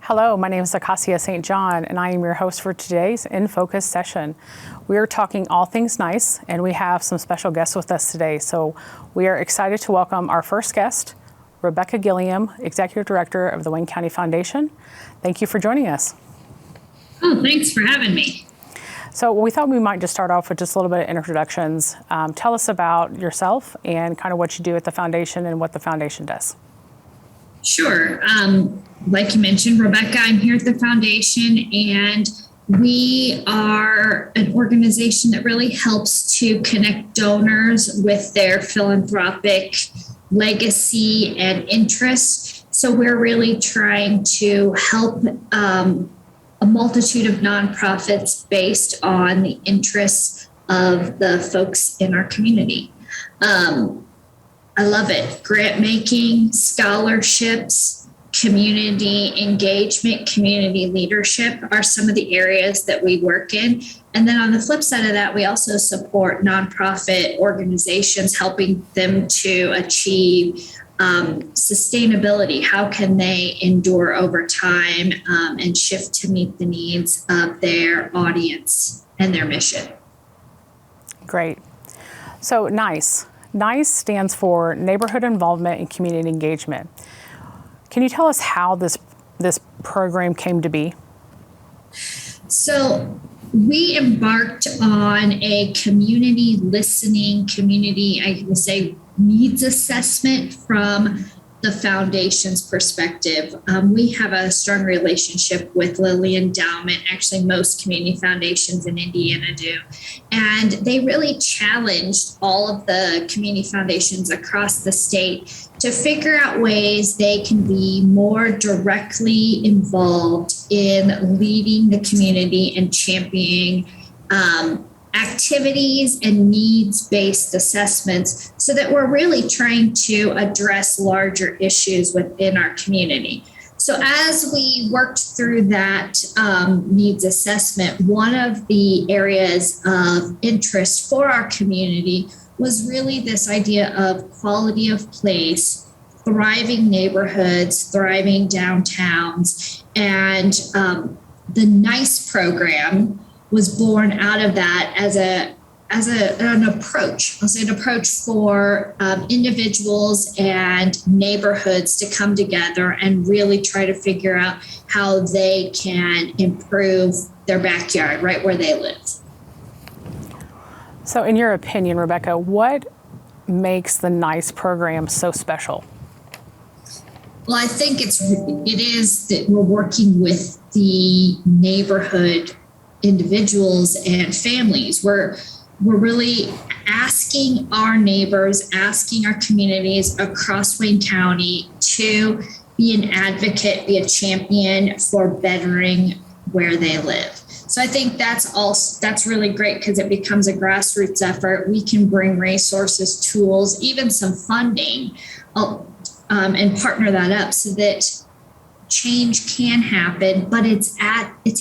Hello, my name is Acacia St. John, and I am your host for today's In Focus session. We are talking all things nice, and we have some special guests with us today. So we are excited to welcome our first guest, Rebecca Gilliam, Executive Director of the Wayne County Foundation. Thank you for joining us. Oh, thanks for having me. So we thought we might just start off with just a little bit of introductions. Tell us about yourself and kind of what you do at the foundation and what the foundation does. Sure. Like you mentioned, Rebecca, I'm here at the foundation, and we are an organization that really helps to connect donors with their philanthropic legacy and interests. So we're really trying to help a multitude of nonprofits based on the interests of the folks in our community. I love it. Grant making, scholarships, community engagement, community leadership are some of the areas that we work in. And then on the flip side of that, we also support nonprofit organizations, helping them to achieve sustainability. How can they endure over time and shift to meet the needs of their audience and their mission? Great. So NICE. NICE stands for Neighborhood Involvement and Community Engagement. Can you tell us how this program came to be? So we embarked on a community listening, I would say, needs assessment from the foundation's perspective. We have a strong relationship with Lilly Endowment. Actually, most community foundations in Indiana do. And they really challenged all of the community foundations across the state to figure out ways they can be more directly involved in leading the community and championing activities and needs-based assessments, so that we're really trying to address larger issues within our community. So as we worked through that needs assessment, one of the areas of interest for our community was really this idea of quality of place, thriving neighborhoods, thriving downtowns, and the NICE program was born out of that as an approach. I'll say an approach for individuals and neighborhoods to come together and really try to figure out how they can improve their backyard right where they live. So in your opinion, Rebecca, what makes the NICE program so special? Well, I think it is that we're working with the neighborhood individuals and families. We're really asking our neighbors, asking our communities across Wayne County to be an advocate, be a champion for bettering where they live. So I think that's really great, because it becomes a grassroots effort. We can bring resources, tools, even some funding, and partner that up so that change can happen, but it's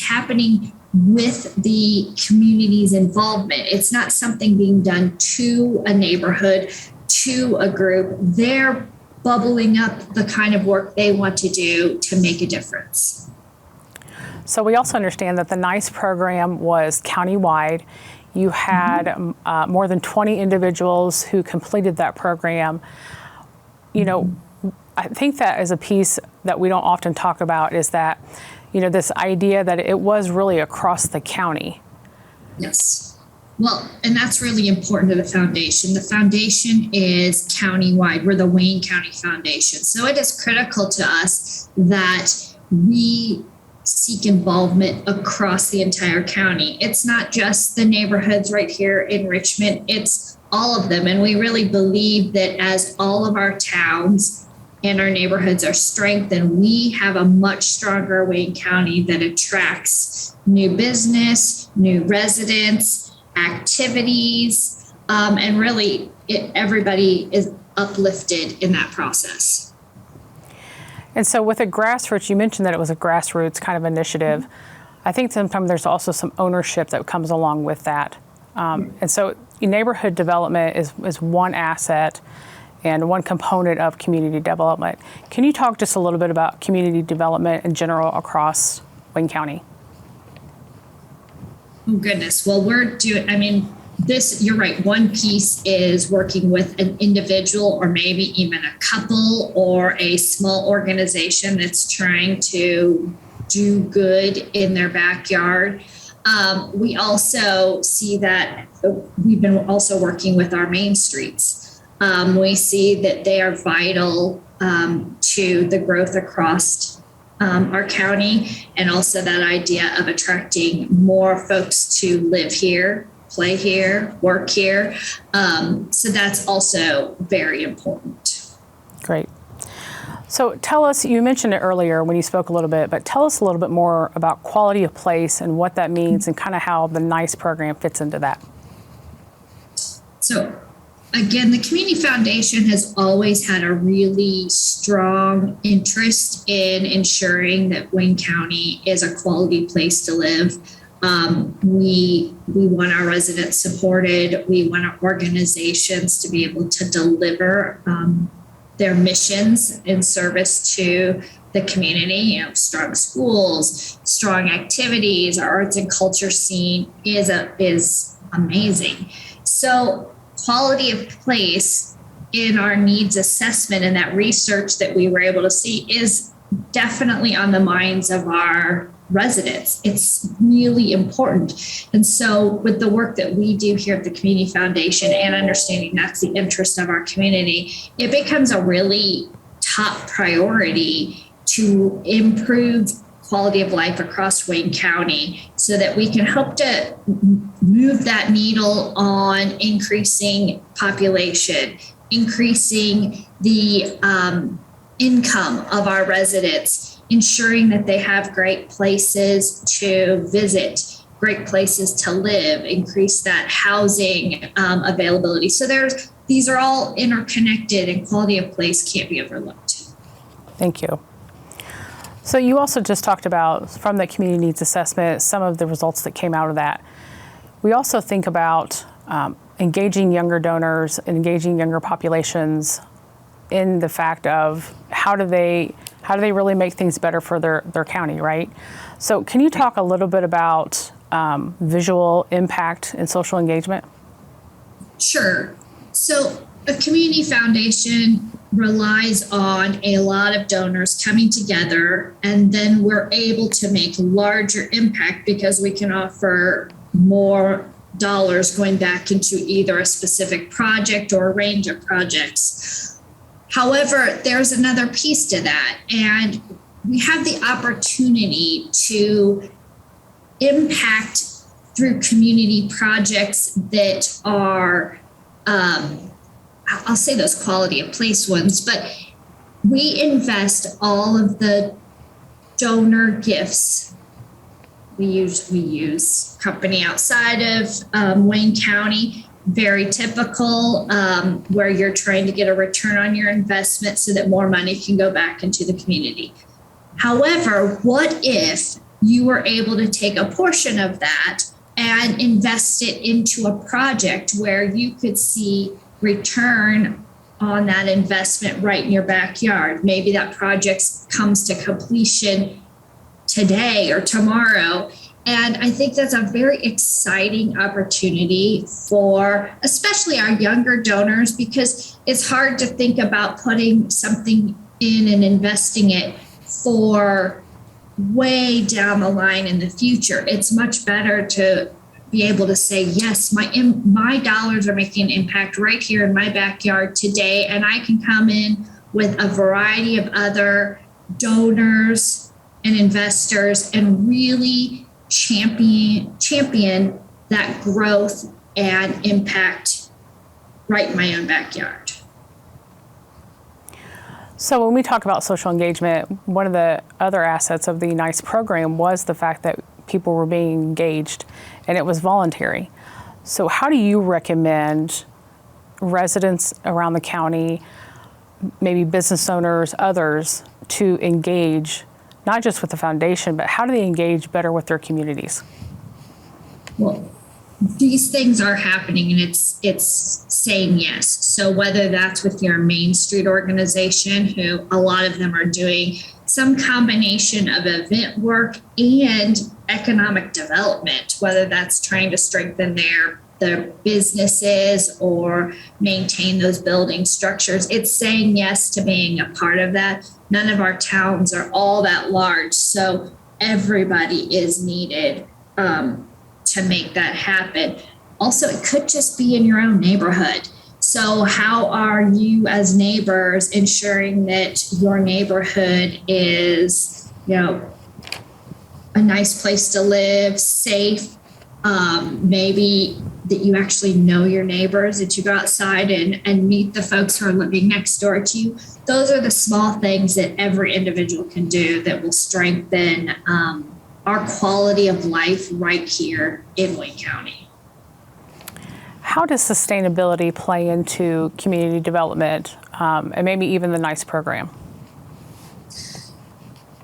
happening with the community's involvement. It's not something being done to a neighborhood, to a group. They're bubbling up the kind of work they want to do to make a difference. So we also understand that the NICE program was countywide. You had more than 20 individuals who completed that program. You know, I think that is a piece that we don't often talk about, is that, you know, this idea that it was really across the county. Yes. Well, and that's really important to the foundation. The foundation is countywide. We're the Wayne County Foundation. So it is critical to us that we seek involvement across the entire county. It's not just the neighborhoods right here in Richmond, it's all of them. And we really believe that as all of our towns and our neighborhoods are strengthened, we have a much stronger Wayne County that attracts new business, new residents, activities, and really everybody is uplifted in that process. And so with a grassroots, you mentioned that it was a grassroots kind of initiative. I think sometimes there's also some ownership that comes along with that. And so neighborhood development is one asset. and one component of community development. Can you talk just a little bit about community development in general across Wayne County? Oh, goodness. Well, you're right. One piece is working with an individual or maybe even a couple or a small organization that's trying to do good in their backyard. We also see that we've been also working with our main streets. We see that they are vital to the growth across our county, and also that idea of attracting more folks to live here, play here, work here. So that's also very important. Great. So tell us, you mentioned it earlier when you spoke a little bit, but tell us a little bit more about quality of place and what that means and kind of how the NICE program fits into that. So again, the Community Foundation has always had a really strong interest in ensuring that Wayne County is a quality place to live. We want our residents supported. We want our organizations to be able to deliver their missions in service to the community. Strong schools, strong activities. Our arts and culture scene is amazing. So quality of place in our needs assessment and that research that we were able to see is definitely on the minds of our residents. It's really important. And so with the work that we do here at the Community Foundation and understanding that's the interest of our community, it becomes a really top priority to improve quality of life across Wayne County so that we can help to move that needle on increasing population, increasing the income of our residents, ensuring that they have great places to visit, great places to live, increase that housing availability. So these are all interconnected, and quality of place can't be overlooked. Thank you. So you also just talked about, from the community needs assessment, some of the results that came out of that. We also think about engaging younger donors, engaging younger populations in the fact of how do they really make things better for their county, right? So can you talk a little bit about visual impact and social engagement? Sure. So a community foundation relies on a lot of donors coming together, and then we're able to make larger impact because we can offer more dollars going back into either a specific project or a range of projects. However, there's another piece to that, and we have the opportunity to impact through community projects that are, I'll say those quality of place ones, but we invest all of the donor gifts. We use company outside of Wayne County, very typical, where you're trying to get a return on your investment so that more money can go back into the community. However, what if you were able to take a portion of that and invest it into a project where you could see return on that investment right in your backyard? Maybe that project comes to completion today or tomorrow. And I think that's a very exciting opportunity for especially our younger donors, because it's hard to think about putting something in and investing it for way down the line in the future. It's much better to be able to say, yes, my dollars are making an impact right here in my backyard today, and I can come in with a variety of other donors and investors and really champion that growth and impact right in my own backyard. So when we talk about social engagement, one of the other assets of the NICE program was the fact that people were being engaged and it was voluntary. So how do you recommend residents around the county, maybe business owners, others, to engage, not just with the foundation, but how do they engage better with their communities? Well, these things are happening, and it's saying yes. So whether that's with your Main Street organization, who a lot of them are doing some combination of event work and economic development, whether that's trying to strengthen their businesses or maintain those building structures, it's saying yes to being a part of that. None of our towns are all that large, so everybody is needed to make that happen. Also, it could just be in your own neighborhood. So how are you as neighbors ensuring that your neighborhood is, a nice place to live, safe, maybe that you actually know your neighbors, that you go outside and meet the folks who are living next door to you. Those are the small things that every individual can do that will strengthen our quality of life right here in Wayne County. How does sustainability play into community development and maybe even the NICE program?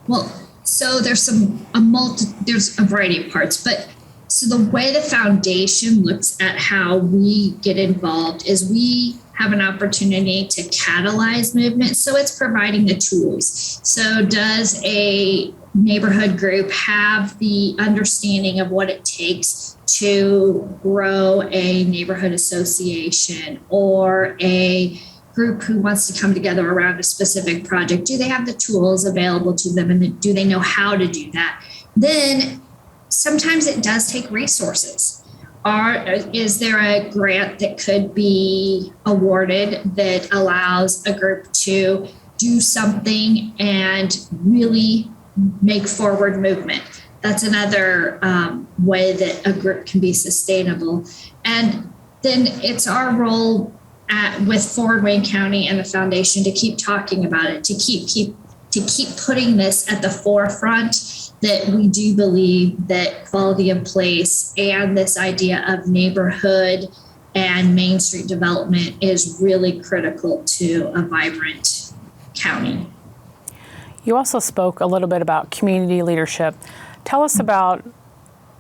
Well, so there's a variety of parts, but so the way the foundation looks at how we get involved is we have an opportunity to catalyze movement. So it's providing the tools. So does a neighborhood group have the understanding of what it takes to grow a neighborhood association or a group who wants to come together around a specific project? Do they have the tools available to them, and do they know how to do that? Then sometimes it does take resources. Is there a grant that could be awarded that allows a group to do something and really make forward movement? That's another way that a group can be sustainable. And then it's our role with Forward Wayne County and the foundation to keep talking about it, to keep putting this at the forefront, that we do believe that quality of place and this idea of neighborhood and Main Street development is really critical to a vibrant county. You also spoke a little bit about community leadership. Tell us about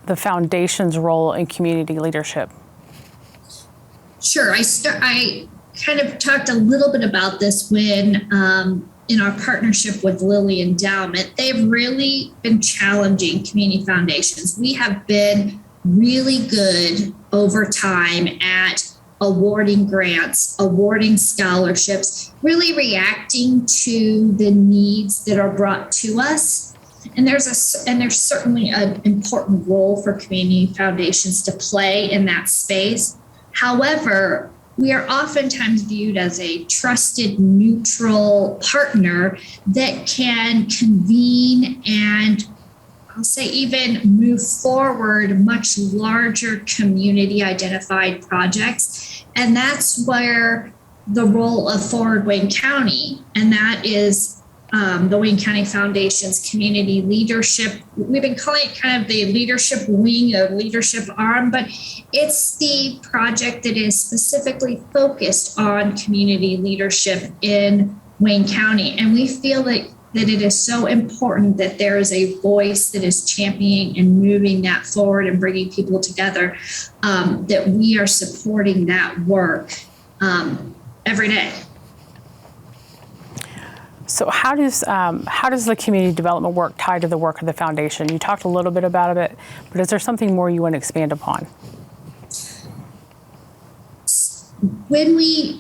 the foundation's role in community leadership. Sure. I kind of talked a little bit about this when in our partnership with Lilly Endowment. They've really been challenging community foundations. We have been really good over time at awarding grants, awarding scholarships, really reacting to the needs that are brought to us. And there's certainly an important role for community foundations to play in that space. However, we are oftentimes viewed as a trusted, neutral partner that can convene and, I'll say, even move forward much larger community identified projects. And that's where the role of Forward Wayne County, and that is the Wayne County Foundation's community leadership. We've been calling it kind of the leadership wing or leadership arm, but it's the project that is specifically focused on community leadership in Wayne County. And we feel that it is so important that there is a voice that is championing and moving that forward and bringing people together, that we are supporting that work every day. So how does the community development work tie to the work of the foundation? You talked a little bit about it, but is there something more you want to expand upon? When we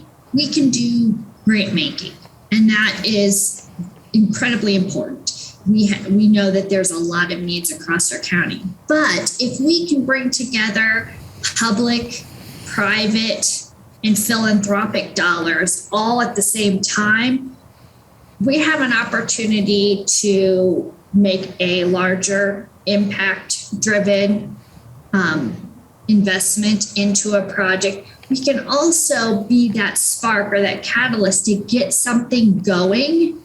can do grant making, and that is incredibly important. We know that there's a lot of needs across our county, but if we can bring together public, private, and philanthropic dollars all at the same time, we have an opportunity to make a larger impact-driven investment into a project. We can also be that spark or that catalyst to get something going,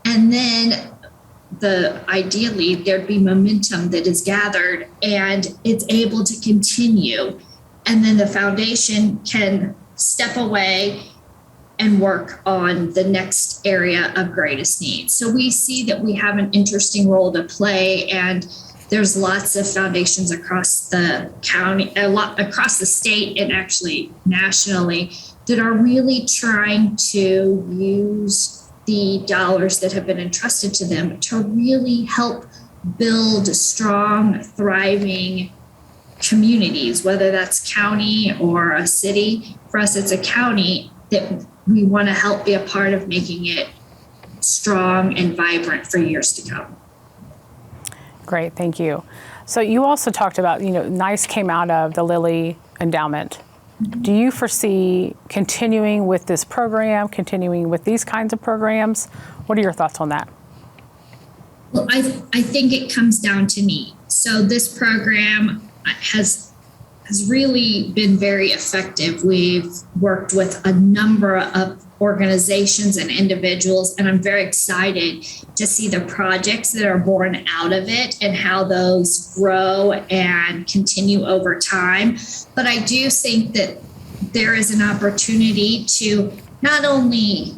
and then ideally there'd be momentum that is gathered and it's able to continue, and then the foundation can step away and work on the next area of greatest need. So we see that we have an interesting role to play, and there's lots of foundations across the county, a lot across the state, and actually nationally, that are really trying to use the dollars that have been entrusted to them to really help build strong, thriving communities, whether that's county or a city. For us, it's a county that we want to help be a part of making it strong and vibrant for years to come. Great, thank you. So you also talked about, NICE came out of the Lilly Endowment. Do you foresee continuing with this program, continuing with these kinds of programs? What are your thoughts on that? Well, I think it comes down to need. So this program has really been very effective. We've worked with a number of organizations and individuals, and I'm very excited to see the projects that are born out of it and how those grow and continue over time. But I do think that there is an opportunity to not only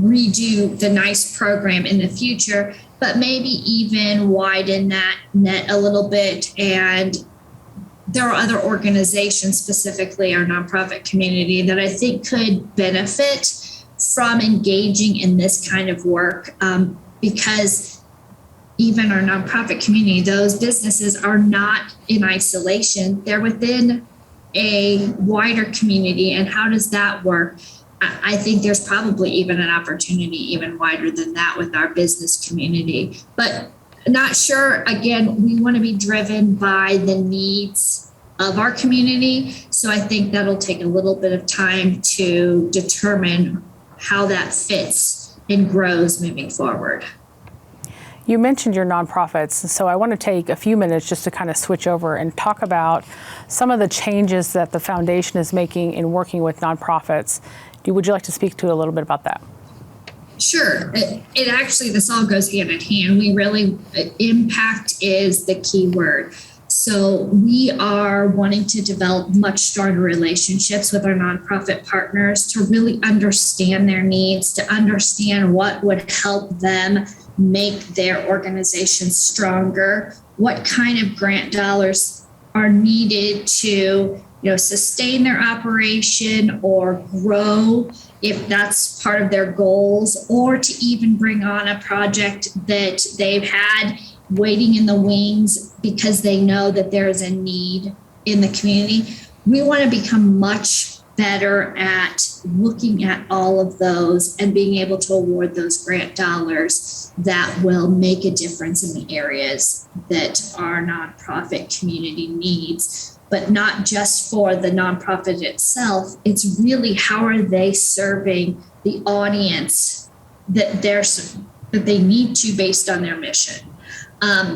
redo the NICE program in the future, but maybe even widen that net a little bit. And there are other organizations, specifically our nonprofit community, that I think could benefit from engaging in this kind of work, because even our nonprofit community, those businesses are not in isolation. They're within a wider community. And how does that work? I think there's probably even an opportunity even wider than that with our business community, but not sure. Again, we want to be driven by the needs of our community. So I think that'll take a little bit of time to determine how that fits and grows moving forward. You mentioned your nonprofits, so I want to take a few minutes just to kind of switch over and talk about some of the changes that the foundation is making in working with nonprofits. Would you like to speak to a little bit about that? Sure. It actually, this all goes hand in hand. We really, impact is the key word. So we are wanting to develop much stronger relationships with our nonprofit partners to really understand their needs, to understand what would help them make their organization stronger, what kind of grant dollars are needed to sustain their operation or grow if that's part of their goals, or to even bring on a project that they've had waiting in the wings because they know that there is a need in the community. We want to become much better at looking at all of those and being able to award those grant dollars that will make a difference in the areas that our nonprofit community needs. But not just for the nonprofit itself. It's really how are they serving the audience that they need to based on their mission.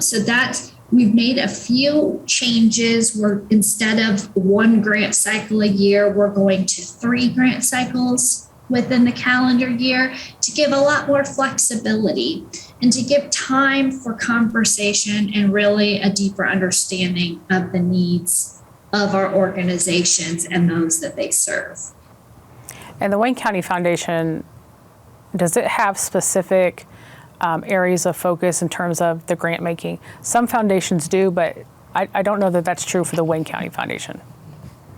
So that we've made a few changes. We're, instead of one grant cycle a year, we're going to 3 grant cycles within the calendar year to give a lot more flexibility and to give time for conversation and really a deeper understanding of the needs of our organizations and those that they serve. And the Wayne County Foundation, does it have specific areas of focus in terms of the grant making? Some foundations do, but I don't know that that's true for the Wayne County Foundation.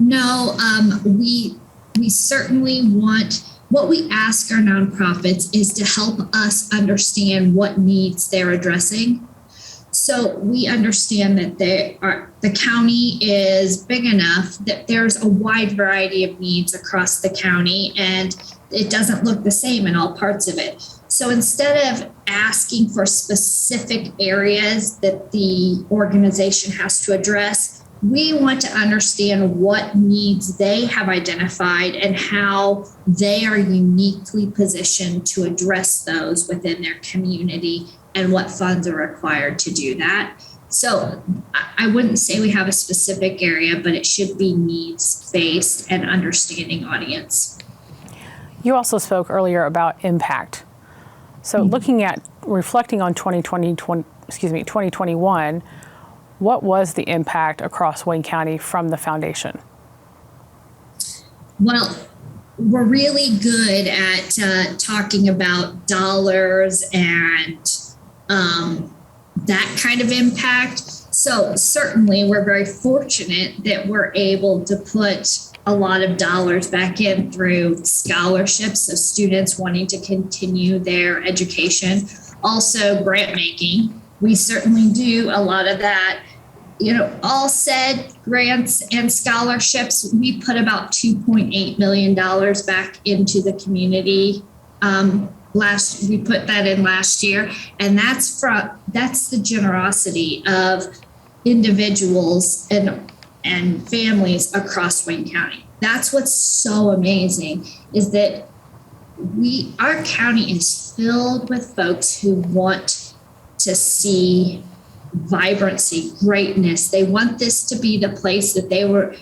No, we certainly want, what we ask our nonprofits is to help us understand what needs they're addressing. So we understand that the county is big enough that there's a wide variety of needs across the county, and it doesn't look the same in all parts of it. So instead of asking for specific areas that the organization has to address, we want to understand what needs they have identified and how they are uniquely positioned to address those within their community and what funds are required to do that. So I wouldn't say we have a specific area, but it should be needs-based and understanding audience. You also spoke earlier about impact. So reflecting on 2021, what was the impact across Wayne County from the foundation? Well, we're really good at talking about dollars and that kind of impact. So certainly we're very fortunate that we're able to put a lot of dollars back in through scholarships of students wanting to continue their education. Also grant making. We certainly do a lot of that. All said, grants and scholarships, we put about $2.8 million back into the community. We put that in last year, and that's the generosity of individuals and families across Wayne County. That's what's so amazing, is that our county is filled with folks who want to see vibrancy, greatness. They want this to be the place that they were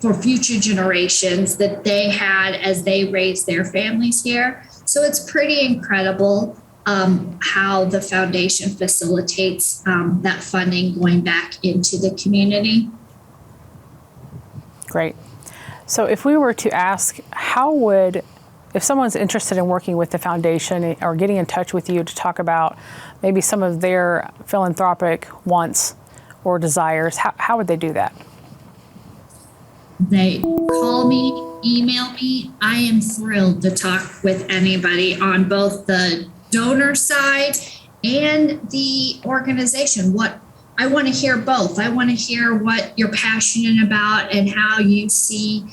for future generations that they had as they raised their families here. So it's pretty incredible how the foundation facilitates that funding going back into the community. Great. So if we were to ask, if someone's interested in working with the foundation or getting in touch with you to talk about maybe some of their philanthropic wants or desires, how would they do that? They call me, email me. I am thrilled to talk with anybody on both the donor side and the organization. I want to hear both. I want to hear what you're passionate about and how you see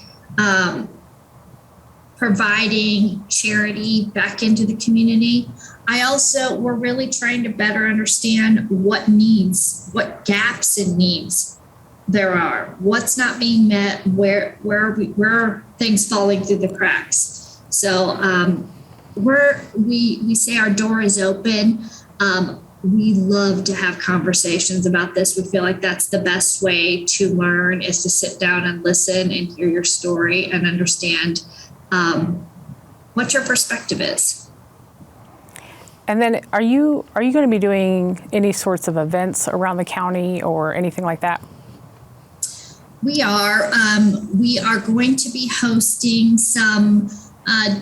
providing charity back into the community. We're really trying to better understand what gaps and needs there are, what's not being met, where are things falling through the cracks. So we say our door is open. We love to have conversations about this. We feel like that's the best way to learn, is to sit down and listen and hear your story and understand what your perspective is. And then are you going to be doing any sorts of events around the county or anything like that? We are. We are going to be hosting some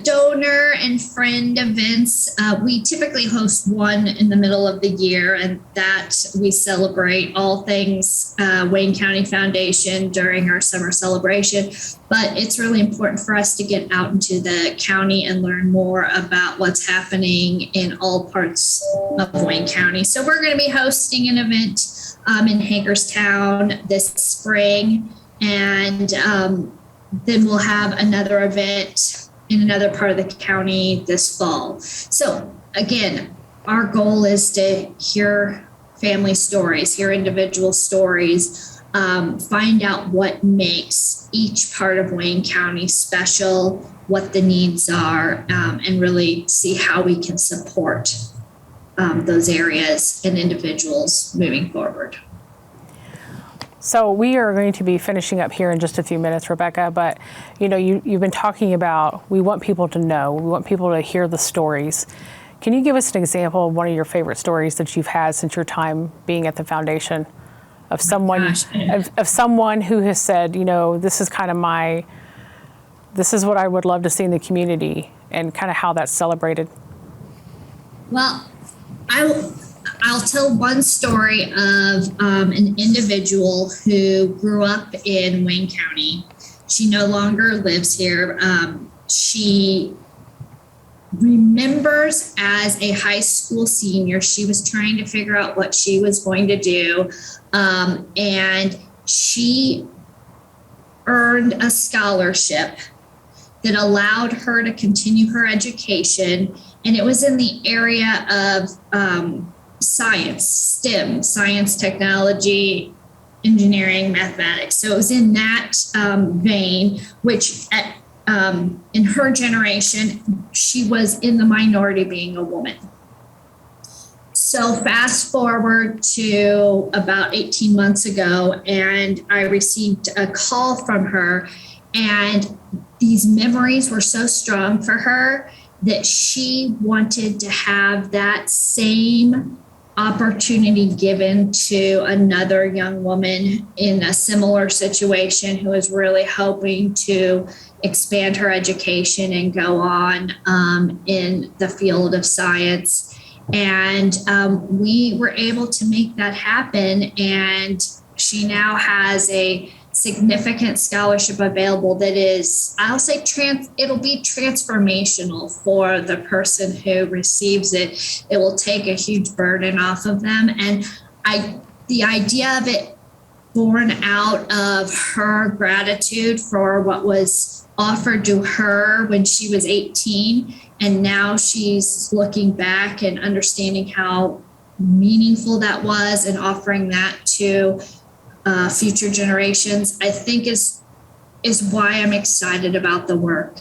donor and friend events. We typically host one in the middle of the year, and that we celebrate all things Wayne County Foundation during our summer celebration. But it's really important for us to get out into the county and learn more about what's happening in all parts of Wayne County. So we're going to be hosting an event in Hagerstown this spring, and then we'll have another event in another part of the county this fall. So again, our goal is to hear family stories, hear individual stories, find out what makes each part of Wayne County special, what the needs are, and really see how we can support those areas and individuals moving forward. So we are going to be finishing up here in just a few minutes, Rebecca, but you've been talking about, we want people to know, we want people to hear the stories. Can you give us an example of one of your favorite stories that you've had since your time being at the foundation, of someone of someone who has said, this is kind of this is what I would love to see in the community, and kind of how that's celebrated? Well, I'll tell one story of an individual who grew up in Wayne County. She no longer lives here. She remembers as a high school senior, she was trying to figure out what she was going to do. And she earned a scholarship that allowed her to continue her education. And it was in the area of science, STEM, science, technology, engineering, mathematics. So it was in that vein, which in her generation, she was in the minority being a woman. So fast forward to about 18 months ago, and I received a call from her, and these memories were so strong for her that she wanted to have that same opportunity given to another young woman in a similar situation who is really hoping to expand her education and go on in the field of science. And we were able to make that happen. And she now has a significant scholarship available that is, I'll say, it'll be transformational for the person who receives it. It will take a huge burden off of them. And the idea of it born out of her gratitude for what was offered to her when she was 18. And now she's looking back and understanding how meaningful that was and offering that to future generations, I think is why I'm excited about the work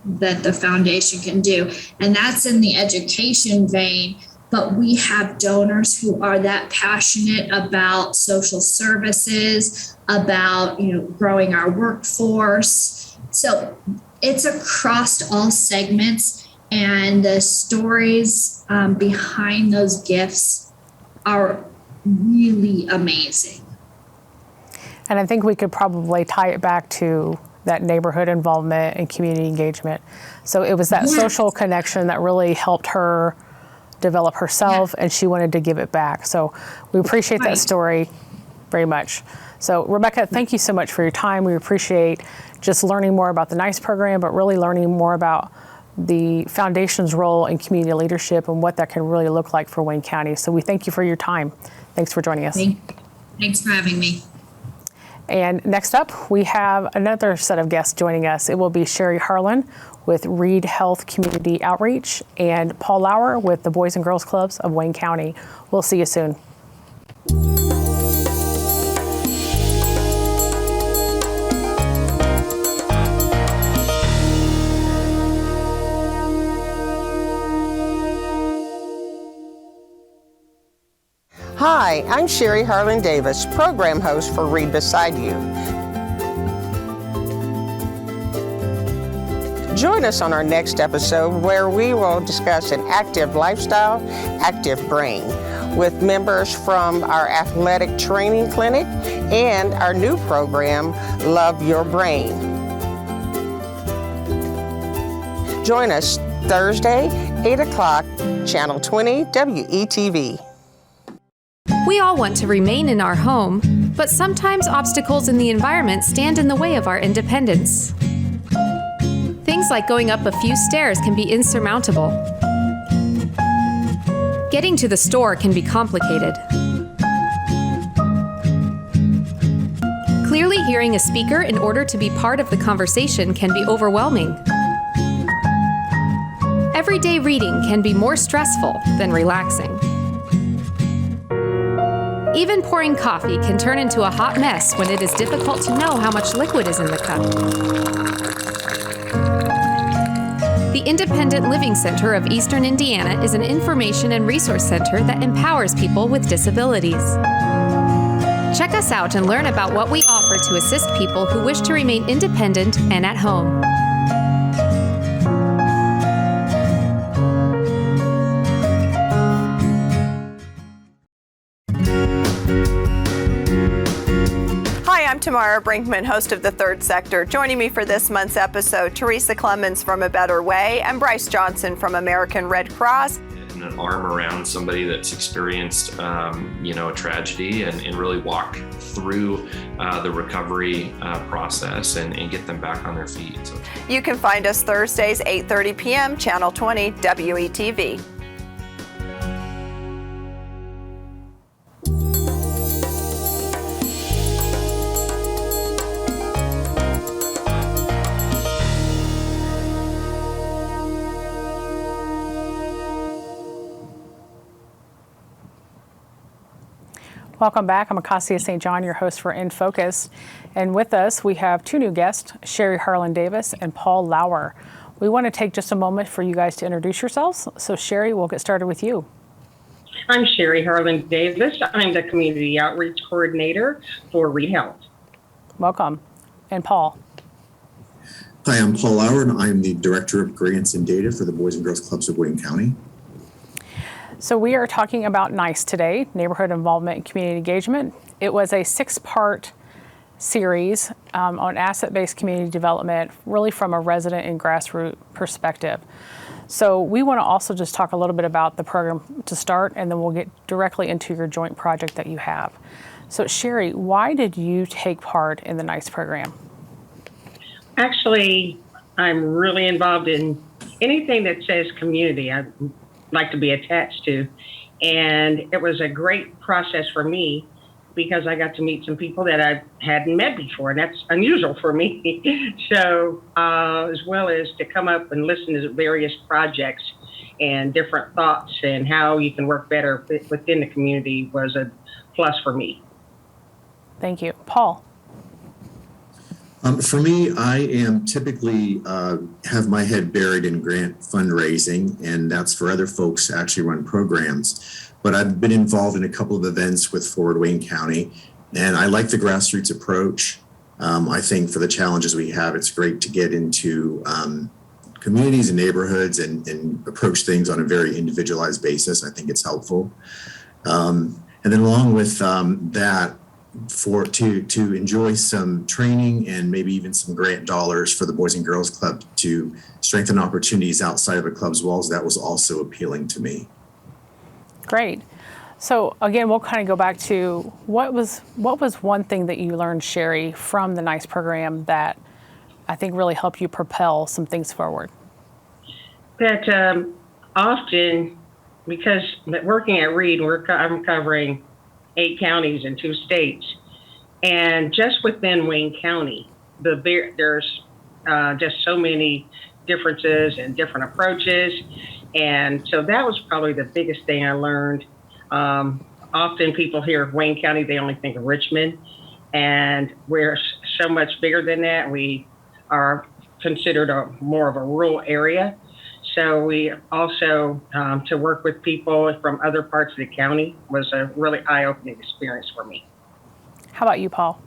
that the foundation can do. And that's in the education vein, but we have donors who are that passionate about social services, about, growing our workforce. So it's across all segments, and the stories behind those gifts are really amazing. And I think we could probably tie it back to that neighborhood involvement and community engagement. So it was that social connection that really helped her develop herself, and she wanted to give it back. So we appreciate that story very much. So Rebecca, thank you so much for your time. We appreciate just learning more about the NICE program, but really learning more about the foundation's role in community leadership and what that can really look like for Wayne County. So we thank you for your time. Thanks for joining us. Thanks for having me. And next up, we have another set of guests joining us. It will be Sharrie Harlin with Reid Health Community Outreach and Paul Lauer with the Boys and Girls Clubs of Wayne County. We'll see you soon. Hi, I'm Sharrie Harlin Davis, program host for Reid Beside You. Join us on our next episode where we will discuss an active lifestyle, active brain, with members from our athletic training clinic and our new program, Love Your Brain. Join us Thursday, 8 o'clock, Channel 20, WETV. We all want to remain in our home, but sometimes obstacles in the environment stand in the way of our independence. Things like going up a few stairs can be insurmountable. Getting to the store can be complicated. Clearly hearing a speaker in order to be part of the conversation can be overwhelming. Everyday reading can be more stressful than relaxing. Even pouring coffee can turn into a hot mess when it is difficult to know how much liquid is in the cup. The Independent Living Center of Eastern Indiana is an information and resource center that empowers people with disabilities. Check us out and learn about what we offer to assist people who wish to remain independent and at home. I'm Tamara Brinkman, host of The Third Sector. Joining me for this month's episode, Teresa Clemens from A Better Way and Bryce Johnson from American Red Cross. And an arm around somebody that's experienced, a tragedy and really walk through the recovery process and get them back on their feet. So. You can find us Thursdays, 8:30 p.m., Channel 20, WETV. Welcome back. I'm Acacia St. your host for In Focus. And with us, we have two new guests, Sharrie Harlin Davis and Paul Lauer. We want to take just a moment for you guys to introduce yourselves. So Sharrie, we'll get started with you. I'm Sharrie Harlin Davis. I'm the Community Outreach Coordinator for Reid Health. Welcome. And Paul. Hi, I'm Paul Lauer, and I'm the Director of Grants and Data for the Boys and Girls Clubs of Wayne County. So we are talking about NICE today, Neighborhood Involvement and Community Engagement. It was a 6-part series on asset-based community development, really from a resident and grassroots perspective. So we want to also just talk a little bit about the program to start, and then we'll get directly into your joint project that you have. So Sharrie, why did you take part in the NICE program? Actually, I'm really involved in anything that says community. I like to be attached to. And it was a great process for me because I got to meet some people that I hadn't met before, and that's unusual for me. So, as well as to come up and listen to various projects and different thoughts and how you can work better within the community was a plus for me. Thank you. Paul? For me, I am typically have my head buried in grant fundraising, and that's for other folks to actually run programs. But I've been involved in a couple of events with Forward Wayne County, and I like the grassroots approach. I think for the challenges we have, it's great to get into communities and neighborhoods and approach things on a very individualized basis. I think it's helpful. And then along with that, to enjoy some training and maybe even some grant dollars for the Boys and Girls Club to strengthen opportunities outside of a club's walls, that was also appealing to me. Great. So again, we'll kind of go back to what was one thing that you learned, Sharrie, from the NICE program that I think really helped you propel some things forward? That often, because working at Reid, I'm covering 8 counties in 2 states, and just within Wayne County, there's just so many differences and different approaches, and so that was probably the biggest thing I learned. Often people hear Wayne County, they only think of Richmond, and we're so much bigger than that. We are considered more of a rural area. So we also, to work with people from other parts of the county was a really eye-opening experience for me. How about you, Paul?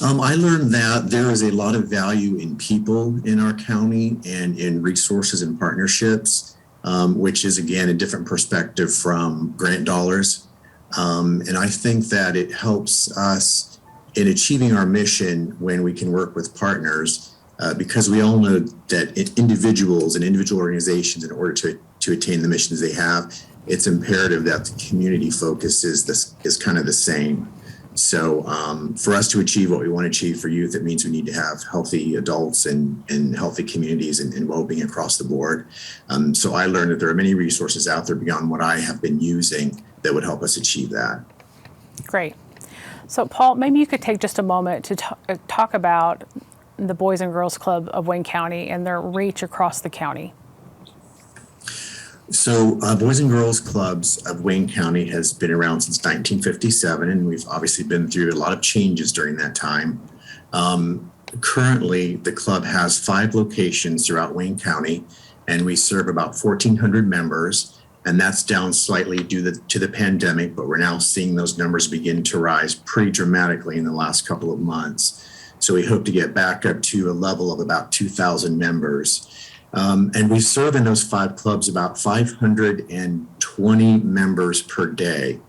I learned that there is a lot of value in people in our county and in resources and partnerships, which is, again, a different perspective from grant dollars. And I think that it helps us in achieving our mission when we can work with partners. Because we all know that individuals and individual organizations, in order to attain the missions they have, it's imperative that the community focus is kind of the same. So for us to achieve what we want to achieve for youth, it means we need to have healthy adults and healthy communities and well-being across the board. So I learned that there are many resources out there beyond what I have been using that would help us achieve that. Great. So Paul, maybe you could take just a moment to talk about the Boys and Girls Club of Wayne County and their reach across the county. So Boys and Girls Clubs of Wayne County has been around since 1957, and we've obviously been through a lot of changes during that time. Currently, the club has 5 locations throughout Wayne County, and we serve about 1,400 members, and that's down slightly due to the pandemic, but we're now seeing those numbers begin to rise pretty dramatically in the last couple of months. So we hope to get back up to a level of about 2,000 members. And we serve in those 5 clubs about 520 members per day.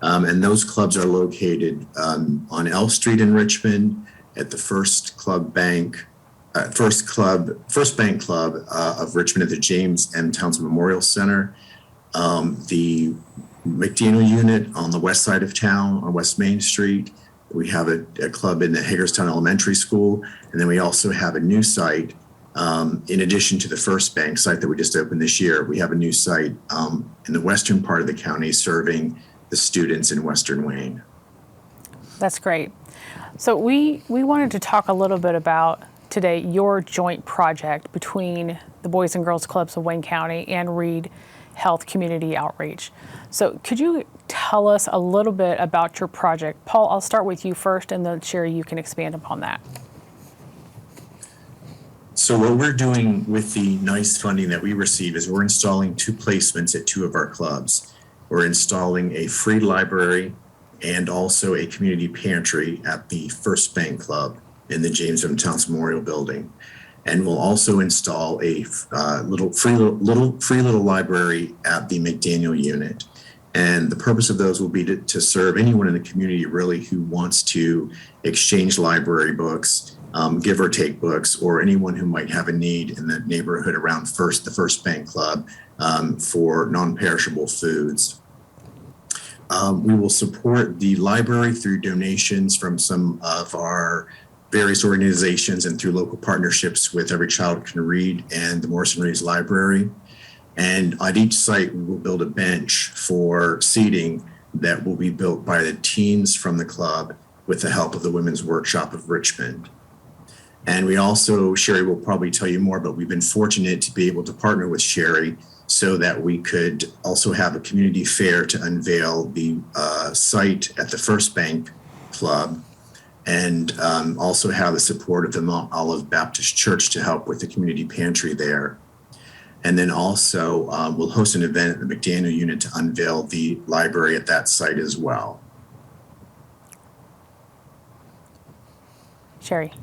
And those clubs are located on L Street in Richmond at the First Bank Club of Richmond at the James M. Townsend Memorial Center, the McDaniel unit on the west side of town on West Main Street. We have a club in the Hagerstown Elementary School, and then we also have a new site. In addition to the First Bank site that we just opened this year, we have a new site in the western part of the county serving the students in Western Wayne. That's great. So we wanted to talk a little bit about today your joint project between the Boys and Girls Clubs of Wayne County and Reid Health Community Outreach. So could you tell us a little bit about your project? Paul, I'll start with you first, and then Sharrie, you can expand upon that. So what we're doing with the NICE funding that we receive is we're installing 2 placements at 2 of our clubs. We're installing a free library and also a community pantry at the First Bank Club in the James M. Townsend Memorial Building. And we'll also install a free little library at the McDaniel unit. And the purpose of those will be to serve anyone in the community really who wants to exchange library books, give or take books, or anyone who might have a need in the neighborhood around the First Bank Club for non-perishable foods. We will support the library through donations from some of our various organizations and through local partnerships with Every Child Can Read and the Morrison Reads Library. And at each site, we will build a bench for seating that will be built by the teens from the club with the help of the Women's Workshop of Richmond. And we also, Sharrie will probably tell you more, but we've been fortunate to be able to partner with Sharrie so that we could also have a community fair to unveil the site at the First Bank Club, and also have the support of the Mount Olive Baptist Church to help with the community pantry there. And then also we'll host an event at the McDaniel unit to unveil the library at that site as well. Sharrie.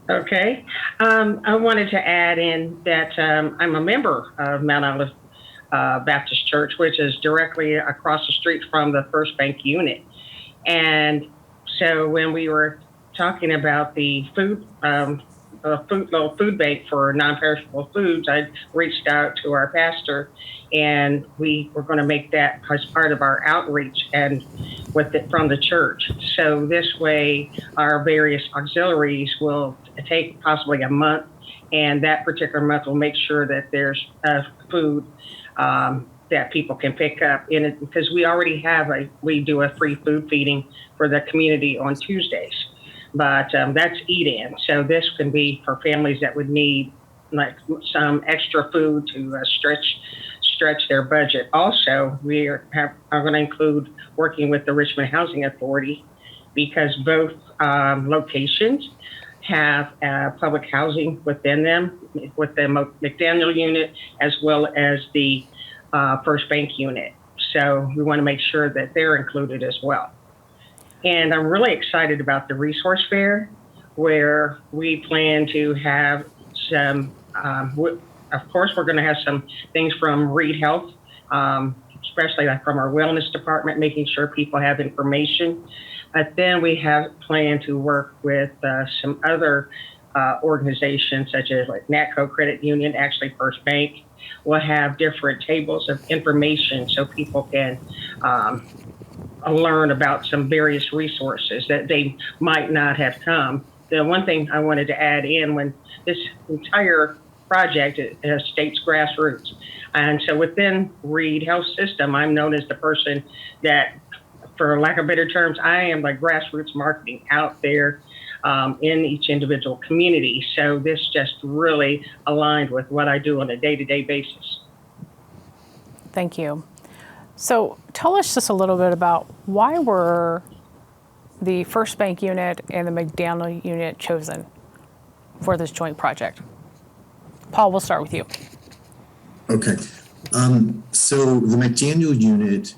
Okay. I wanted to add in that I'm a member of Mount Olive Baptist Church, which is directly across the street from the First Bank unit. And so when we were talking about the food bank for non-perishable foods, I reached out to our pastor, and we were going to make that as part of our outreach and from the church. So this way, our various auxiliaries will take possibly a month, and that particular month will make sure that there's food that people can pick up in it, because we already we do a free food feeding for the community on Tuesdays. But that's eat-in. So this can be for families that would need like some extra food to stretch their budget. Also, we are going to include working with the Richmond Housing Authority, because both locations have public housing within them, with the McDaniel unit as well as the First Bank unit. So we want to make sure that they're included as well. And I'm really excited about the resource fair, where we plan to have some, of course, we're going to have some things from Reid Health, especially like from our wellness department, making sure people have information. But then we have planned to work with some other organizations, such as like NATCO Credit Union, actually First Bank. We'll have different tables of information so people can learn about some various resources that they might not have come. The one thing I wanted to add in, when this entire project states grassroots. And so within Reid Health System, I'm known as the person that, for lack of better terms, I am like grassroots marketing out there in each individual community. So this just really aligned with what I do on a day-to-day basis. Thank you. So tell us just a little bit about why were the First Bank unit and the McDaniel unit chosen for this joint project? Paul, we'll start with you. Okay. So the McDaniel unit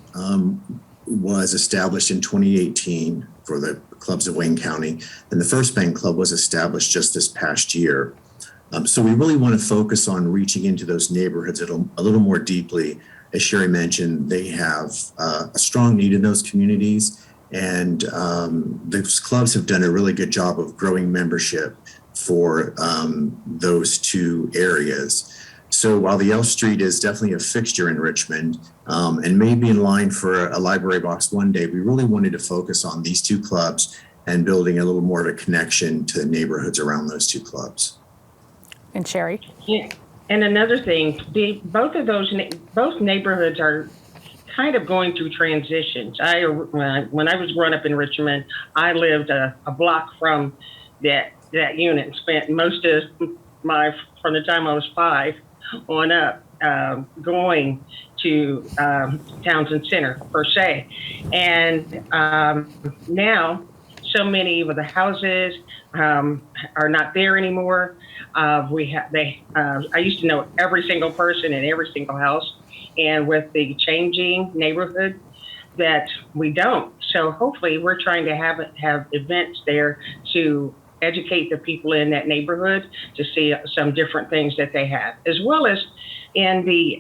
was established in 2018 for the clubs of Wayne County, and the First Bank Club was established just this past year. So we really want to focus on reaching into those neighborhoods a little more deeply. As Sharrie mentioned, they have a strong need in those communities, and those clubs have done a really good job of growing membership for those two areas. So while the L Street is definitely a fixture in Richmond and may be in line for a library box one day, we really wanted to focus on these two clubs and building a little more of a connection to the neighborhoods around those two clubs. And Sharrie? Yeah. And another thing, both neighborhoods are kind of going through transitions. When I was growing up in Richmond, I lived a block from that unit and spent most of from the time I was 5 on up going to Townsend Center per se. And now so many of the houses are not there anymore. I used to know every single person in every single house, and with the changing neighborhood, that we don't. So hopefully, we're trying to have events there to educate the people in that neighborhood to see some different things that they have, as well as in the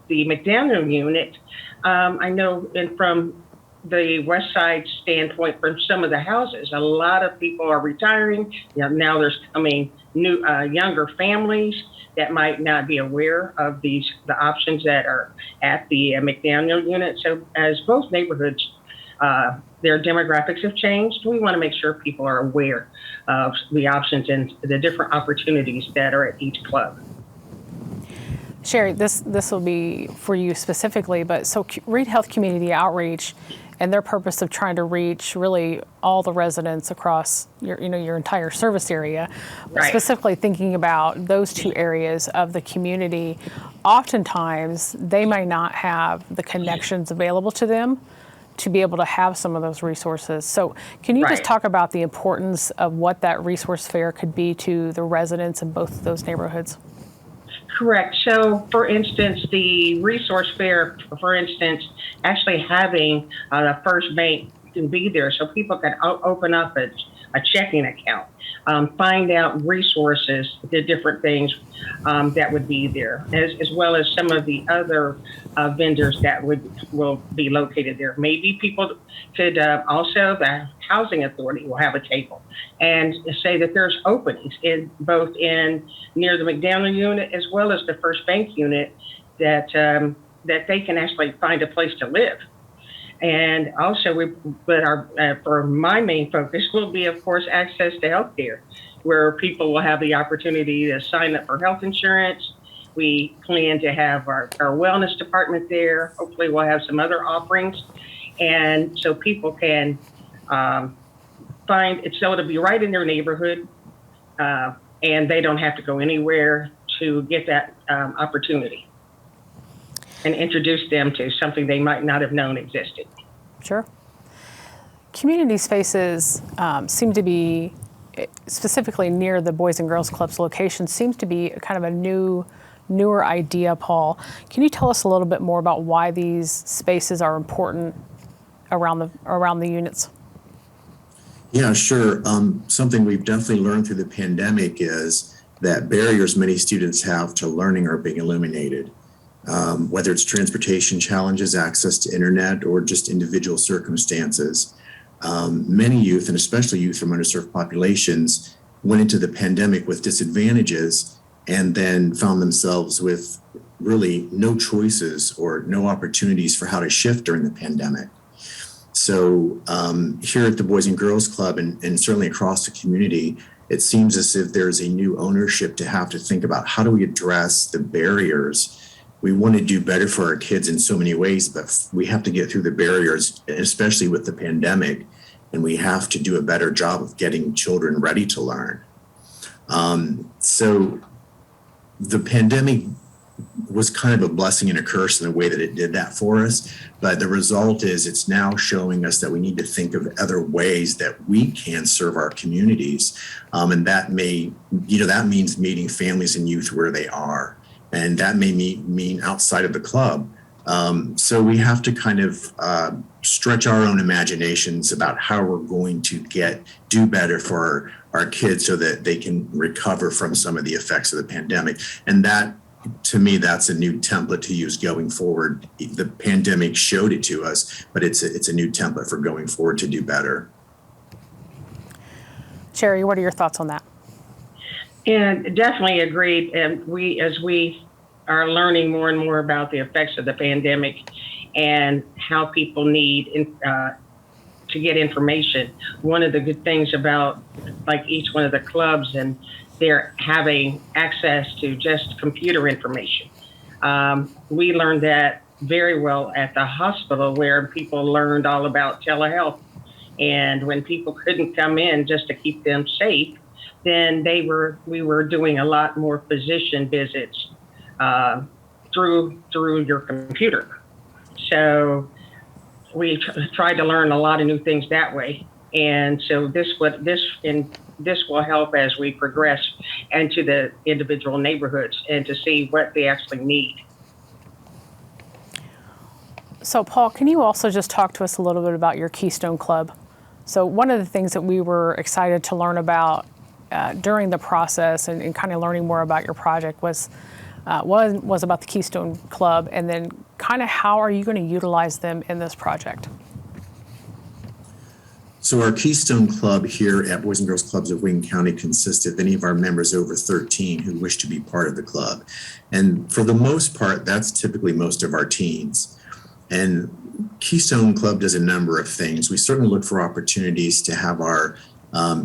McDaniel unit. I know from the West Side standpoint from some of the houses, a lot of people are retiring. Now there's coming new younger families that might not be aware of the options that are at the McDaniel unit. So as both neighborhoods, their demographics have changed, we want to make sure people are aware of the options and the different opportunities that are at each club. Sharrie, this will be for you specifically, but so Reid Health Community Outreach and their purpose of trying to reach really all the residents across your entire service area, right. Specifically thinking about those two areas of the community, oftentimes they may not have the connections available to them to be able to have some of those resources. So can you just talk about the importance of what that resource fair could be to the residents in both of those neighborhoods? Correct. So, for instance, the resource fair, for instance, actually having the first bank can be there so people can open up a checking account, find out resources, the different things that would be there, as well as some of the other vendors that will be located there. Maybe people could also, the housing authority will have a table and say that there's openings in both near the McDaniel unit as well as the First Bank unit that they can actually find a place to live. And also, for my main focus will be, of course, access to health care, where people will have the opportunity to sign up for health insurance. We plan to have our wellness department there. Hopefully, we'll have some other offerings. And so people can find it, so it'll be right in their neighborhood, and they don't have to go anywhere to get that opportunity, and introduce them to something they might not have known existed. Sure. Community spaces seem to be, specifically near the Boys and Girls Club's location, seems to be kind of a newer idea, Paul. Can you tell us a little bit more about why these spaces are important around the units? Yeah, sure. Something we've definitely learned through the pandemic is that barriers many students have to learning are being eliminated. Whether it's transportation challenges, access to internet, or just individual circumstances. Many youth, and especially youth from underserved populations, went into the pandemic with disadvantages and then found themselves with really no choices or no opportunities for how to shift during the pandemic. So here at the Boys and Girls Club, and certainly across the community, it seems as if there's a new ownership to have to think about how do we address the barriers. We want to do better for our kids in so many ways, but we have to get through the barriers, especially with the pandemic, and we have to do a better job of getting children ready to learn. So the pandemic was kind of a blessing and a curse in the way that it did that for us. But the result is it's now showing us that we need to think of other ways that we can serve our communities. And that means meeting families and youth where they are. And that may mean outside of the club. So we have to kind of stretch our own imaginations about how we're going to do better for our kids so that they can recover from some of the effects of the pandemic. And that, to me, that's a new template to use going forward. The pandemic showed it to us, but it's a new template for going forward to do better. Sharrie, what are your thoughts on that? And definitely agreed. And as we are learning more and more about the effects of the pandemic and how people need to get information, one of the good things about like each one of the clubs, and they're having access to just computer information. We learned that very well at the hospital, where people learned all about telehealth. And when people couldn't come in just to keep them safe, then we were doing a lot more physician visits through your computer. So we tried to learn a lot of new things that way. And so this will help as we progress into the individual neighborhoods and to see what they actually need. So Paul, can you also just talk to us a little bit about your Keystone Club? So one of the things that we were excited to learn about during the process and kind of learning more about your project was about the Keystone Club, and then kind of how are you going to utilize them in this project? So our Keystone Club here at Boys and Girls Clubs of Wayne County consists of any of our members over 13 who wish to be part of the club. And for the most part, that's typically most of our teens. And Keystone Club does a number of things. We certainly look for opportunities to have our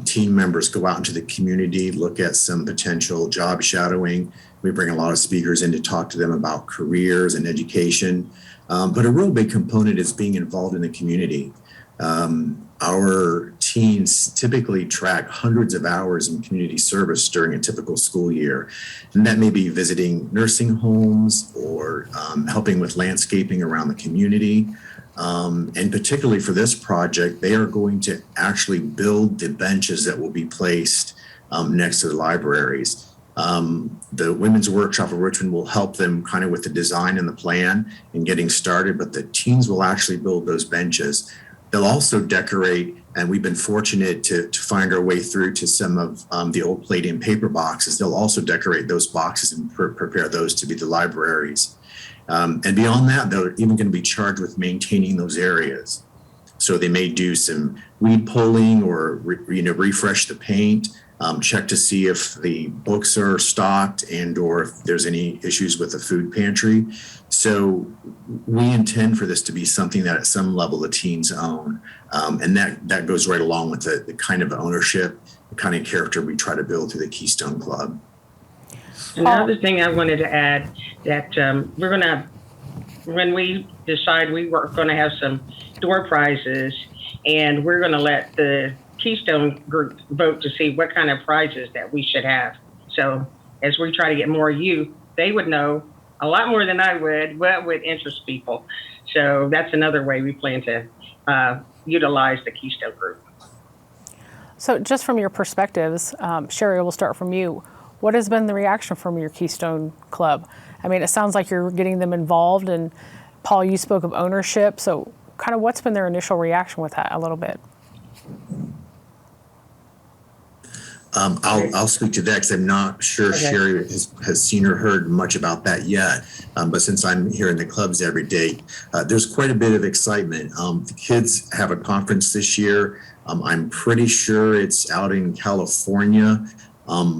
team members go out into the community, look at some potential job shadowing. We bring a lot of speakers in to talk to them about careers and education. But a real big component is being involved in the community. Our teens typically track hundreds of hours in community service during a typical school year. And that may be visiting nursing homes or helping with landscaping around the community. And particularly for this project, they are going to actually build the benches that will be placed next to the libraries. The Women's Workshop of Richmond will help them kind of with the design and the plan and getting started, but the teens will actually build those benches. They'll also decorate, and we've been fortunate to find our way through to some of the old plate and paper boxes. They'll also decorate those boxes and prepare those to be the libraries. And beyond that, they're even going to be charged with maintaining those areas. So they may do some weed pulling or refresh the paint, check to see if the books are stocked and or if there's any issues with the food pantry. So we intend for this to be something that at some level the teens own. And that goes right along with the kind of ownership, the kind of character we try to build through the Keystone Club. Another thing I wanted to add that we're going to, when we decide we were going to have some door prizes, and we're going to let the Keystone group vote to see what kind of prizes that we should have. So as we try to get more youth, they would know a lot more than I would what would interest people. So that's another way we plan to utilize the Keystone group. So just from your perspectives, Sharrie, we'll start from you. What has been the reaction from your Keystone Club? I mean, it sounds like you're getting them involved, and Paul, you spoke of ownership. So kind of what's been their initial reaction with that a little bit? I'll speak to that because I'm not sure Sharrie has seen or heard much about that yet. But since I'm here in the clubs every day, there's quite a bit of excitement. The kids have a conference this year. I'm pretty sure it's out in California.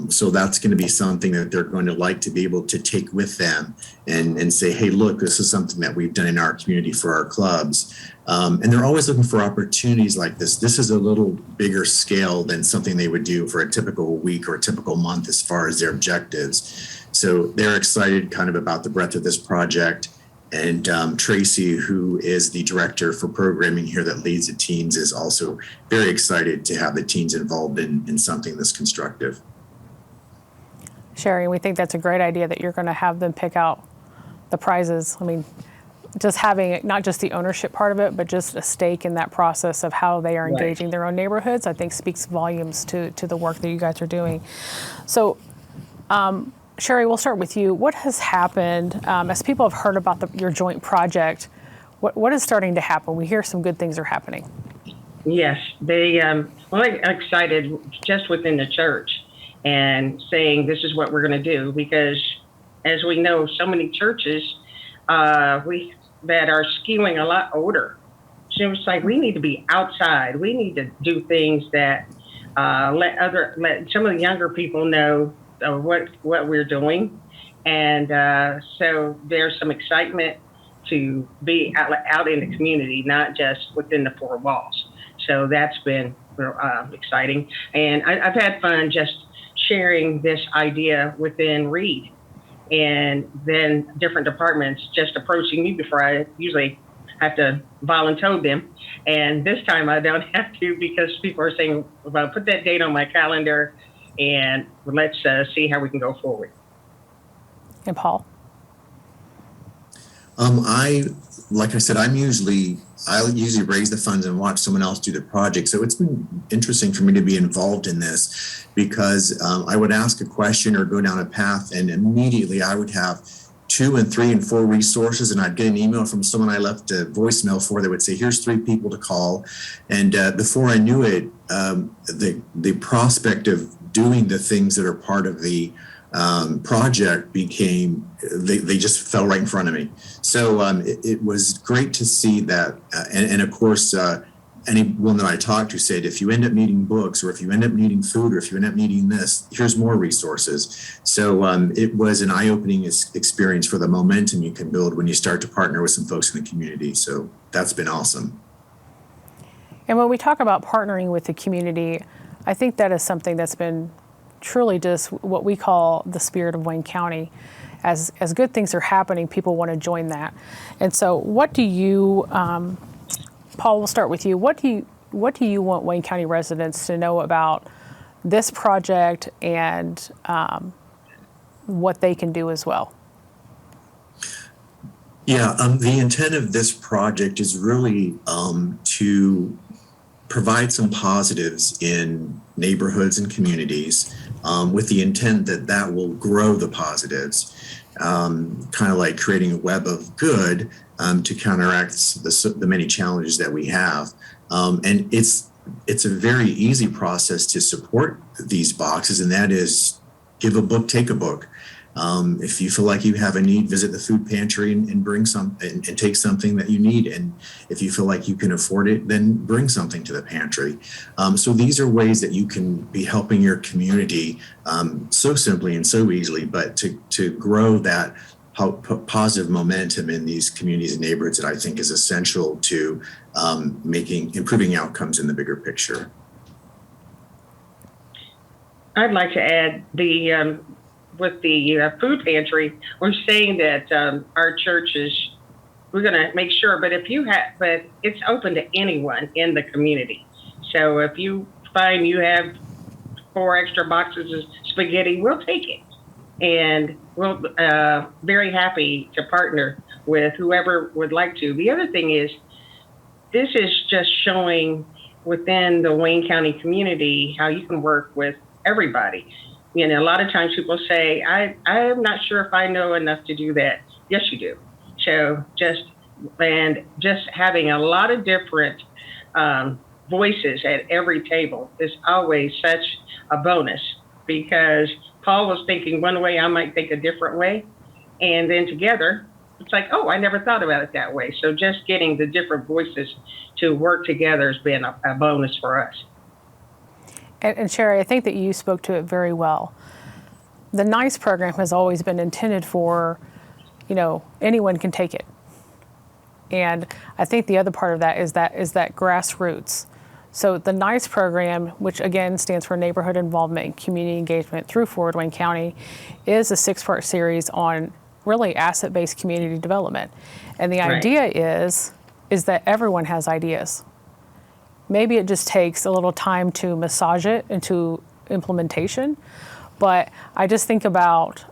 So that's going to be something that they're going to like to be able to take with them and say, hey, look, this is something that we've done in our community for our clubs. And they're always looking for opportunities like this. This is a little bigger scale than something they would do for a typical week or a typical month as far as their objectives. So they're excited kind of about the breadth of this project. And Tracy, who is the director for programming here that leads the teens, is also very excited to have the teens involved in something this constructive. Sharrie, we think that's a great idea that you're going to have them pick out the prizes. I mean, just having not just the ownership part of it, but just a stake in that process of how they are engaging their own neighborhoods, I think speaks volumes to the work that you guys are doing. So, Sharrie, we'll start with you. What has happened as people have heard about your joint project? What is starting to happen? We hear some good things are happening. Yes, they well, excited just within the church and saying this is what we're going to do, because as we know, so many churches that are skewing a lot older. So it's like we need to be outside. We need to do things that let some of the younger people know what we're doing, and so there's some excitement to be out in the community, not just within the four walls. So that's been exciting, and I've had fun just sharing this idea within Reid, and then different departments just approaching me before I usually have to volunteer them. And this time I don't have to, because people are saying, well, put that date on my calendar and let's see how we can go forward. And Paul? Like I said, I usually raise the funds and watch someone else do the project. So it's been interesting for me to be involved in this, because I would ask a question or go down a path, and immediately I would have 2 and 3 and 4 resources, and I'd get an email from someone I left a voicemail for that would say, here's 3 people to call. And before I knew it, the prospect of doing the things that are part of the project became, they just fell right in front of me. So it was great to see that. And of course, anyone that I talked to said, if you end up needing books, or if you end up needing food, or if you end up needing this, here's more resources. So it was an eye-opening experience for the momentum you can build when you start to partner with some folks in the community. So that's been awesome. And when we talk about partnering with the community, I think that is something that's been truly just what we call the spirit of Wayne County. As good things are happening, people want to join that. And so what do you, Paul, we'll start with you. What do you want Wayne County residents to know about this project and what they can do as well? Yeah, the intent of this project is really to provide some positives in neighborhoods and communities with the intent that that will grow the positives, kind of like creating a web of good to counteract the many challenges that we have. And it's a very easy process to support these boxes, and that is give a book, take a book. If you feel like you have a need, visit the food pantry and bring some and take something that you need. And if you feel like you can afford it, then bring something to the pantry. So these are ways that you can be helping your community so simply and so easily, but to grow that positive momentum in these communities and neighborhoods that I think is essential to improving outcomes in the bigger picture. I'd like to add with the food pantry, we're saying that our churches, we're going to make sure, but it's open to anyone in the community. So if you find you have 4 extra boxes of spaghetti, we'll take it. And we'll very happy to partner with whoever would like to. The other thing is, this is just showing within the Wayne County community how you can work with everybody. You know, a lot of times people say, I'm not sure if I know enough to do that. Yes, you do. So just having a lot of different voices at every table is always such a bonus, because Paul was thinking one way, I might think a different way. And then together, it's like, oh, I never thought about it that way. So just getting the different voices to work together has been a bonus for us. And Sharrie, I think that you spoke to it very well. The NICE program has always been intended for, anyone can take it. And I think the other part of that is that grassroots. So the NICE program, which again stands for Neighborhood Involvement and Community Engagement through Forward Wayne County, is a 6-part series on really asset-based community development. And the idea is that everyone has ideas. Maybe it just takes a little time to massage it into implementation, but I just think about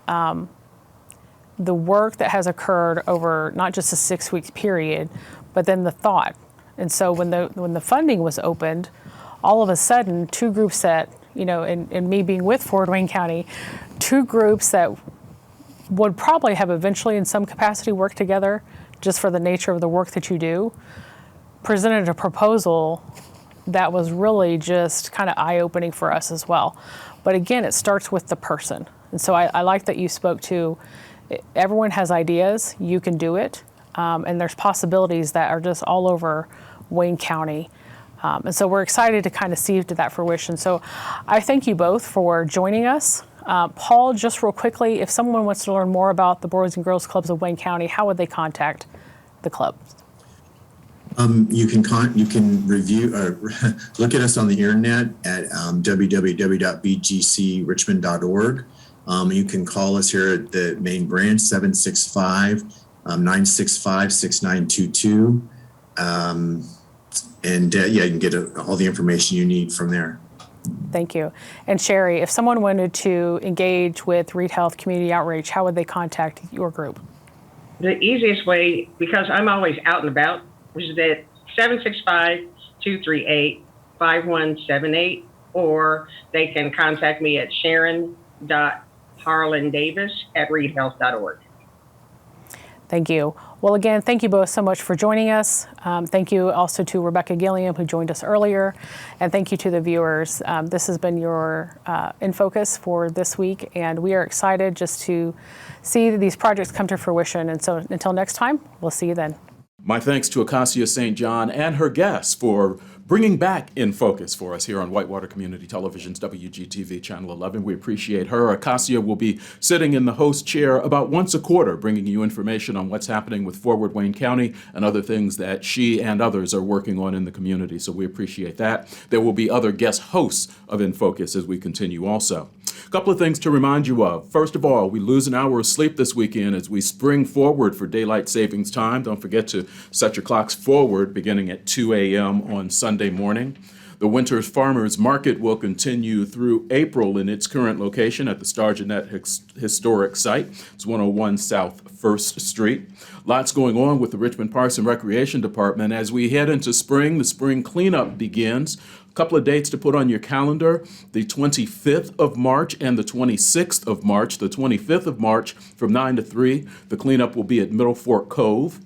the work that has occurred over not just a 6-week period, but then the thought. And so when the funding was opened, all of a sudden, 2 groups that, and me being with Forward Wayne County, 2 groups that would probably have eventually in some capacity worked together just for the nature of the work that you do, presented a proposal that was really just kind of eye-opening for us as well. But again, it starts with the person. And so I like that you spoke to, everyone has ideas, you can do it, and there's possibilities that are just all over Wayne County. And so we're excited to kind of see to that fruition. So I thank you both for joining us. Paul, just real quickly, if someone wants to learn more about the Boys and Girls Clubs of Wayne County, how would they contact the club? You can review, look at us on the internet at www.bgcrichmond.org. You can call us here at the main branch, 765-965-6922. You can get all the information you need from there. Thank you. And Sharrie, if someone wanted to engage with Reid Health Community Outreach, how would they contact your group? The easiest way, because I'm always out and about, is that 765-238-5178, or they can contact me at sharon.harlindavis@reidhealth.org. Thank you. Well, again, thank you both so much for joining us. Thank you also to Rebecca Gilliam, who joined us earlier. And thank you to the viewers. This has been your In Focus for this week, and we are excited just to see these projects come to fruition. And so until next time, we'll see you then. My thanks to Acacia St. John and her guests for bringing back In Focus for us here on Whitewater Community Television's WGTV Channel 11. We appreciate her. Acacia will be sitting in the host chair about once a quarter, bringing you information on what's happening with Forward Wayne County and other things that she and others are working on in the community. So we appreciate that. There will be other guest hosts of In Focus as we continue also. A couple of things to remind you of. First of all, we lose an hour of sleep this weekend as we spring forward for daylight savings time. Don't forget to set your clocks forward beginning at 2 a.m. on Sunday morning. The Winters Farmers Market will continue through April in its current location at the Star Jeanette Historic Site. It's 101 South 1st Street. Lots going on with the Richmond Parks and Recreation Department. As we head into spring, the spring cleanup begins. Couple of dates to put on your calendar: the 25th of March and the 26th of March. The 25th of March from 9 to 3, the cleanup will be at Middle Fork Cove.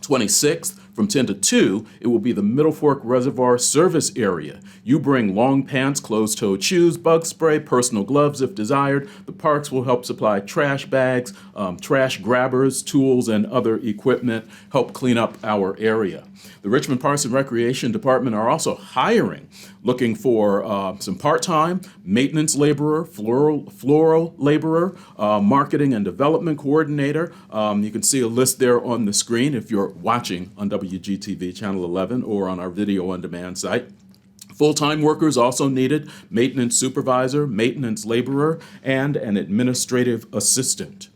26th from 10 to 2, it will be the Middle Fork Reservoir Service Area. You bring long pants, closed-toed shoes, bug spray, personal gloves if desired. The parks will help supply trash bags, trash grabbers, tools, and other equipment, help clean up our area. The Richmond Parks and Recreation Department are also hiring, looking for some part-time maintenance laborer, floral laborer, marketing and development coordinator. You can see a list there on the screen if you're watching on WGTV Channel 11 or on our video on demand site. Full-time workers also needed: maintenance supervisor, maintenance laborer, and an administrative assistant.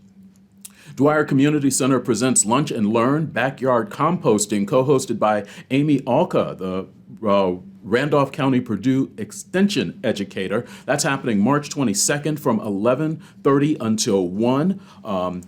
Dwyer Community Center presents Lunch and Learn Backyard Composting, co-hosted by Amy Alka, the Randolph County Purdue Extension educator. That's happening March 22nd from 11:30 until 1.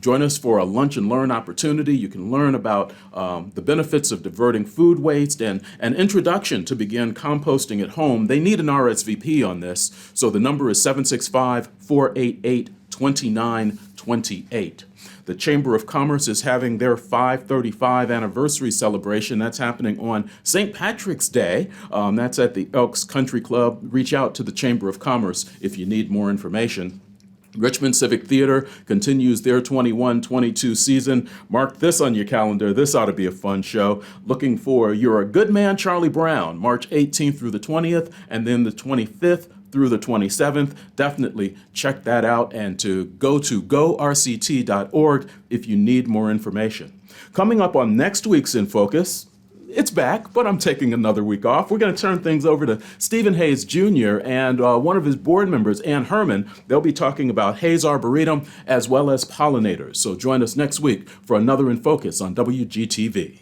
Join us for a lunch and learn opportunity. You can learn about the benefits of diverting food waste and an introduction to begin composting at home. They need an RSVP on this, so the number is 765-488-2928. The Chamber of Commerce is having their 535 anniversary celebration. That's happening on St. Patrick's Day. That's at the Elks Country Club. Reach out to the Chamber of Commerce if you need more information. Richmond Civic Theater continues their 21-22 season. Mark this on your calendar. This ought to be a fun show. Looking for You're a Good Man, Charlie Brown, March 18th through the 20th, and then the 25th through the 27th. Definitely check that out, and to gorct.org if you need more information. Coming up on next week's In Focus, it's back, but I'm taking another week off. We're going to turn things over to Stephen Hayes Jr. and one of his board members, Ann Herman. They'll be talking about Hayes Arboretum as well as pollinators. So join us next week for another In Focus on WGTV.